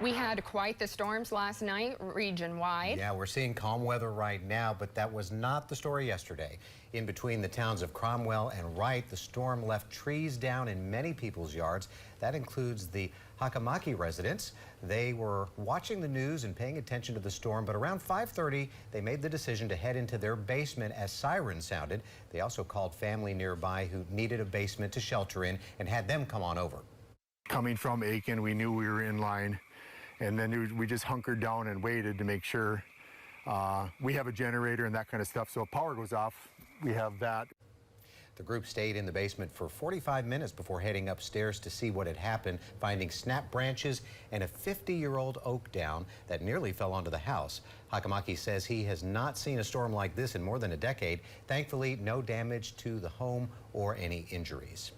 We had quite the storms last night, region-wide. Yeah, we're seeing calm weather right now, but that was not the story yesterday. In between the towns of Cromwell and Wright, the storm left trees down in many people's yards. That includes the Hakamaki residents. They were watching the news and paying attention to the storm, but around 5:30, they made the decision to head into their basement as sirens sounded. They also called family nearby who needed a basement to shelter in and had them come on over. Coming from Aiken, we knew we were in line. And then we just hunkered down and waited to make sure. We have a generator and that kind of stuff, so if power goes off, we have that. The group stayed in the basement for 45 minutes before heading upstairs to see what had happened, finding snap branches and a 50-year-old oak down that nearly fell onto the house. Hakamaki says he has not seen a storm like this in more than a decade. Thankfully, no damage to the home or any injuries.